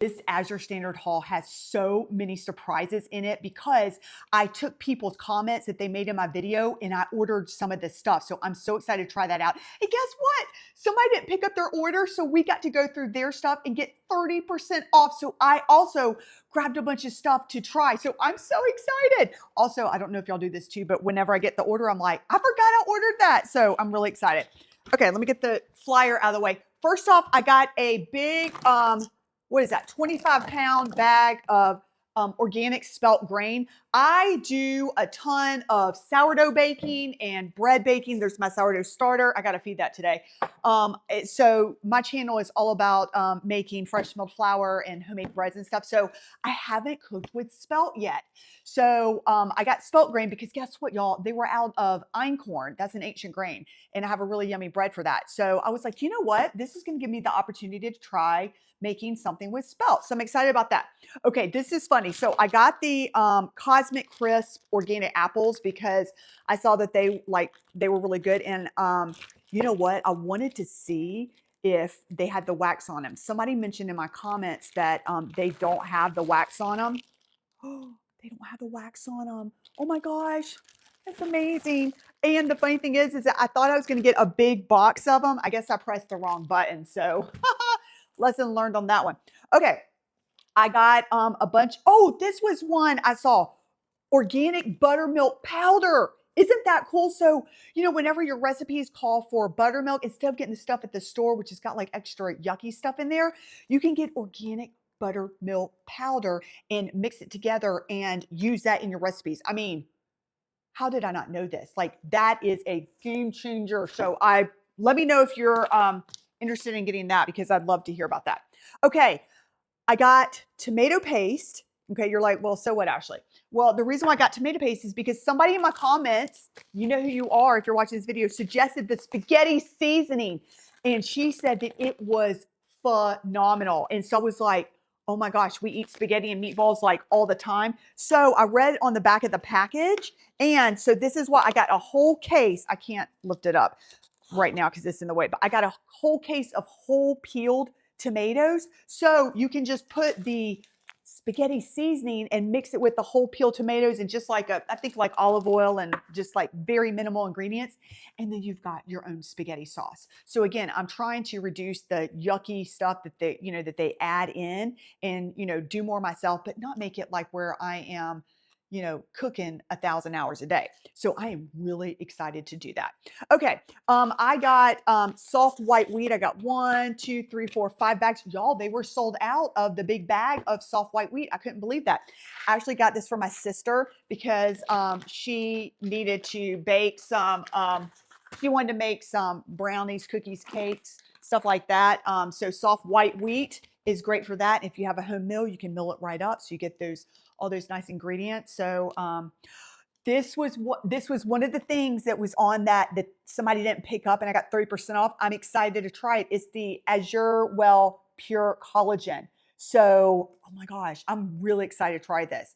This Azure Standard haul has so many surprises in it because I took people's comments that they made in my video and I ordered some of this stuff. So I'm so excited to try that out. And guess what? Somebody didn't pick up their order, so we got to go through their stuff and get 30% off. So I also grabbed a bunch of stuff to try. So I'm so excited. Also, I don't know if y'all do this too, but whenever I get the order, I'm like, I forgot I ordered that. So I'm really excited. Okay, let me get the flyer out of the way. First off, I got a big what is that, 25-pound bag of organic spelt grain. I do a ton of sourdough baking and bread baking. There's my sourdough starter. I got to feed that today. So my channel is all about making fresh milled flour and homemade breads and stuff. So I haven't cooked with spelt yet. So I got spelt grain because guess what, y'all? They were out of einkorn. That's an ancient grain. And I have a really yummy bread for that. So I was like, you know what? This is going to give me the opportunity to try making something with spelt. So I'm excited about that. Okay, this is funny. So I got the Cosmic Crisp organic apples because I saw that they were really good. And you know what? I wanted to see if they had the wax on them. Somebody mentioned in my comments that they don't have the wax on them. Oh, they don't have the wax on them. Oh my gosh, that's amazing. And the funny thing is that I thought I was going to get a big box of them. I guess I pressed the wrong button. So lesson learned on that one. Okay, I got a bunch. Oh, this was one I saw. Organic buttermilk powder. Isn't that cool? So, you know, whenever your recipes call for buttermilk, instead of getting the stuff at the store, which has got like extra yucky stuff in there, you can get organic buttermilk powder and mix it together and use that in your recipes. I mean, how did I not know this? Like that is a game changer. So let me know if you're interested in getting that because I'd love to hear about that. Okay, I got tomato paste. Okay, you're like, well, so what, Ashley? Well, the reason why I got tomato paste is because somebody in my comments, you know who you are if you're watching this video, suggested the spaghetti seasoning. And she said that it was phenomenal. And so I was like, oh my gosh, we eat spaghetti and meatballs like all the time. So I read on the back of the package. And so this is what I got, a whole case. I can't lift it up right now because it's in the way, but I got a whole case of whole peeled tomatoes. So you can just put the spaghetti seasoning and mix it with the whole peeled tomatoes and just like I think like olive oil and just like very minimal ingredients. And then you've got your own spaghetti sauce. So again, I'm trying to reduce the yucky stuff that they add in and, do more myself, but not make it like where I am, cooking 1,000 hours a day. So I am really excited to do that. Okay. I got soft white wheat. I got 1, 2, 3, 4, 5 bags. Y'all, they were sold out of the big bag of soft white wheat. I couldn't believe that. I actually got this for my sister because she needed to bake some, she wanted to make some brownies, cookies, cakes, stuff like that. So soft white wheat is great for that. If you have a home mill, you can mill it right up. So you get all those nice ingredients. So this was one of the things that was on that somebody didn't pick up and I got 30% off. I'm excited to try it. It's the Azure Pure Collagen. So, oh my gosh, I'm really excited to try this.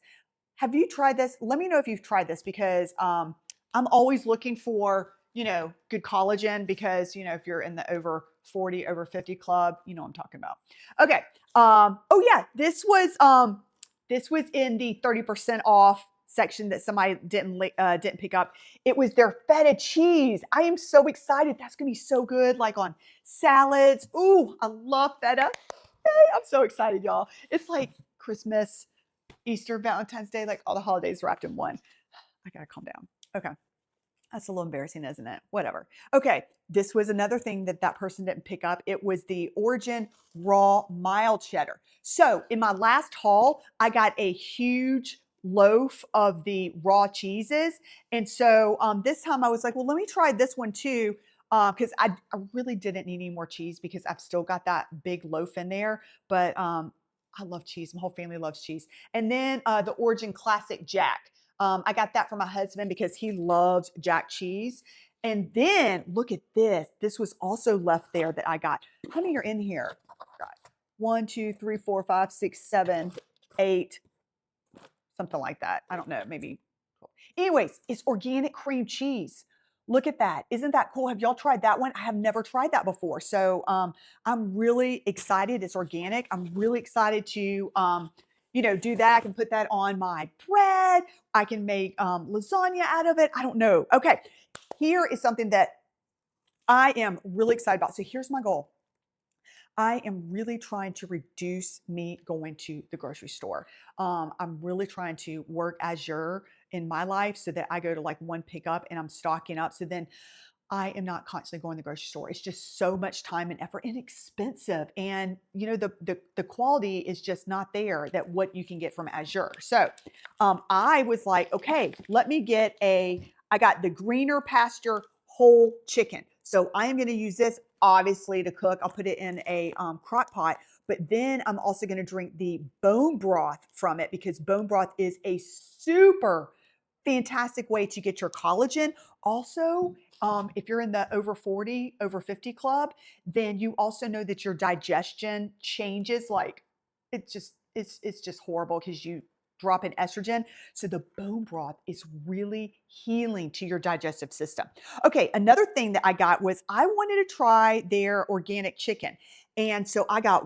Have you tried this? Let me know if you've tried this because I'm always looking for, good collagen because, if you're in the over 40, over 50 club, you know what I'm talking about. Okay. Oh yeah, this was in the 30% off section that somebody didn't pick up. It was their feta cheese. I am so excited. That's gonna be so good, like on salads. Ooh, I love feta. Hey, I'm so excited, y'all. It's like Christmas, Easter, Valentine's Day, like all the holidays wrapped in one. I gotta calm down. Okay. That's a little embarrassing, isn't it? Whatever. Okay. This was another thing that person didn't pick up. It was the Origin Raw Mild Cheddar. So in my last haul, I got a huge loaf of the raw cheeses. And so this time I was like, well, let me try this one too. Because I really didn't need any more cheese because I've still got that big loaf in there. But I love cheese. My whole family loves cheese. And then the Origin Classic Jack. I got that for my husband because he loves Jack cheese. And then look at this. This was also left there that I got. How many are in here? Got 1, 2, 3, 4, 5, 6, 7, 8, something like that. I don't know, maybe. Anyways, it's organic cream cheese. Look at that. Isn't that cool? Have y'all tried that one? I have never tried that before. So I'm really excited. It's organic. I'm really excited to do that. I can put that on my bread. I can make lasagna out of it. I don't know. Okay. Here is something that I am really excited about. So here's my goal. I am really trying to reduce me going to the grocery store. I'm really trying to work Azure in my life so that I go to like one pickup and I'm stocking up. So then I am not constantly going to the grocery store. It's just so much time and effort and expensive. And the quality is just not there that what you can get from Azure. So I was like, okay, let me get I got the greener pasture whole chicken. So I am going to use this obviously to cook. I'll put it in a crock pot, but then I'm also going to drink the bone broth from it because bone broth is a super fantastic way to get your collagen. Also, if you're in the over 40, over 50 club, then you also know that your digestion changes. Like it's just horrible because you drop in estrogen. So the bone broth is really healing to your digestive system. Okay, another thing that I got was I wanted to try their organic chicken. And so I got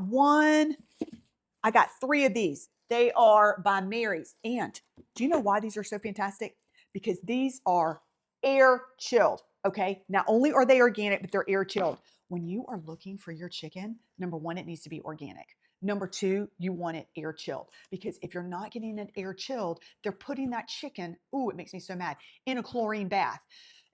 three of these. They are by Mary's. And do you know why these are so fantastic? Because these are air chilled. Okay. Not only are they organic, but they're air chilled. When you are looking for your chicken, number one, it needs to be organic. Number two, you want it air chilled because if you're not getting it air chilled, they're putting that chicken, ooh, it makes me so mad, in a chlorine bath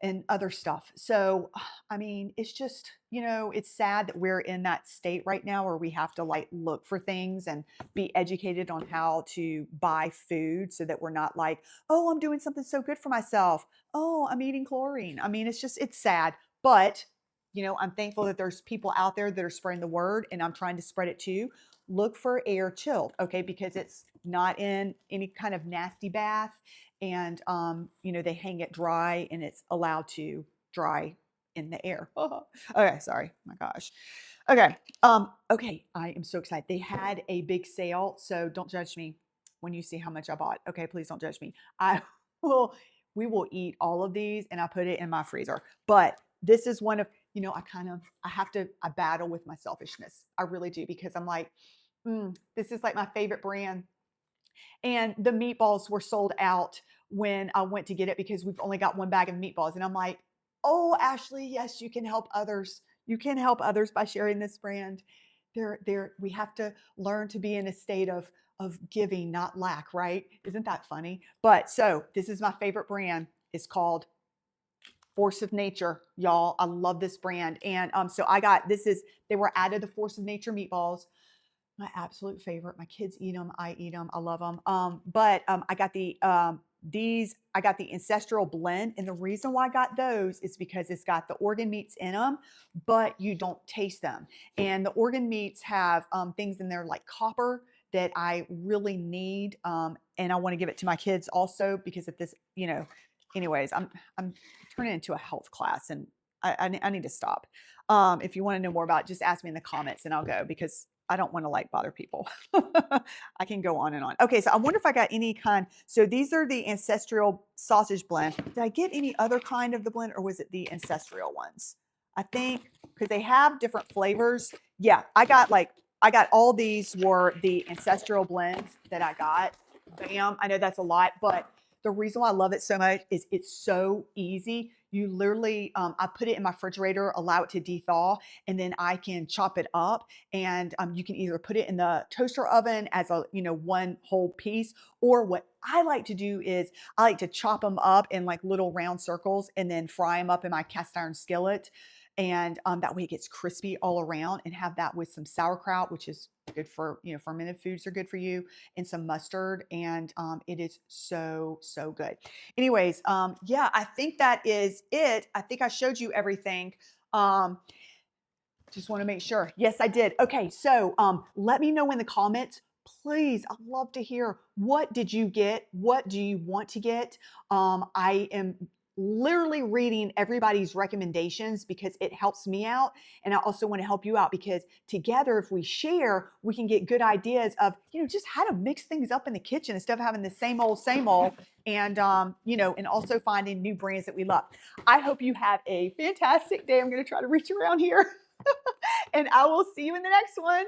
and other stuff. So, I mean, it's just, it's sad that we're in that state right now where we have to like look for things and be educated on how to buy food so that we're not like, oh, I'm doing something so good for myself. Oh, I'm eating chlorine. I mean, it's sad, but I'm thankful that there's people out there that are spreading the word and I'm trying to spread it too. Look for air chilled, okay? Because it's not in any kind of nasty bath and they hang it dry and it's allowed to dry in the air. Okay, sorry. My gosh. Okay. Okay, I am so excited. They had a big sale, so don't judge me when you see how much I bought. Okay, please don't judge me. I will we will eat all of these and I put it in my freezer. But this is one of, I battle with my selfishness. I really do because I'm like, this is like my favorite brand and the meatballs were sold out when I went to get it because we've only got one bag of meatballs. And I'm like, oh, Ashley, yes, you can help others. You can help others by sharing this brand. We have to learn to be in a state of giving, not lack, right? Isn't that funny? But so this is my favorite brand. It's called Force of Nature, y'all. I love this brand. And so they were added the Force of Nature meatballs, my absolute favorite. My kids eat them. I eat them. I love them. But I got I got the ancestral blend. And the reason why I got those is because it's got the organ meats in them, but you don't taste them. And the organ meats have things in there like copper that I really need. And I want to give it to my kids also because of this, anyways, I'm turning into a health class and I need to stop. If you want to know more about it, just ask me in the comments and I'll go because I don't want to like bother people. I can go on and on. Okay, so I wonder if I got any kind. So these are the ancestral sausage blend. Did I get any other kind of the blend or was it the ancestral ones? I think because they have different flavors. Yeah, I got all these were the ancestral blends that I got. Bam. I know that's a lot, but the reason why I love it so much is it's so easy. You literally, I put it in my refrigerator, allow it to dethaw, and then I can chop it up. And you can either put it in the toaster oven as a, one whole piece, or what I like to do is I like to chop them up in like little round circles and then fry them up in my cast iron skillet. And that way it gets crispy all around and have that with some sauerkraut, which is good for, fermented foods are good for you, and some mustard. And it is so, so good. Anyways, yeah, I think that is it. I think I showed you everything. Just want to make sure. Yes, I did. Okay, so let me know in the comments. Please, I'd love to hear what did you get? What do you want to get? I am literally reading everybody's recommendations because it helps me out. And I also want to help you out because together, if we share, we can get good ideas of, just how to mix things up in the kitchen instead of having the same old, and, and also finding new brands that we love. I hope you have a fantastic day. I'm going to try to reach around here and I will see you in the next one.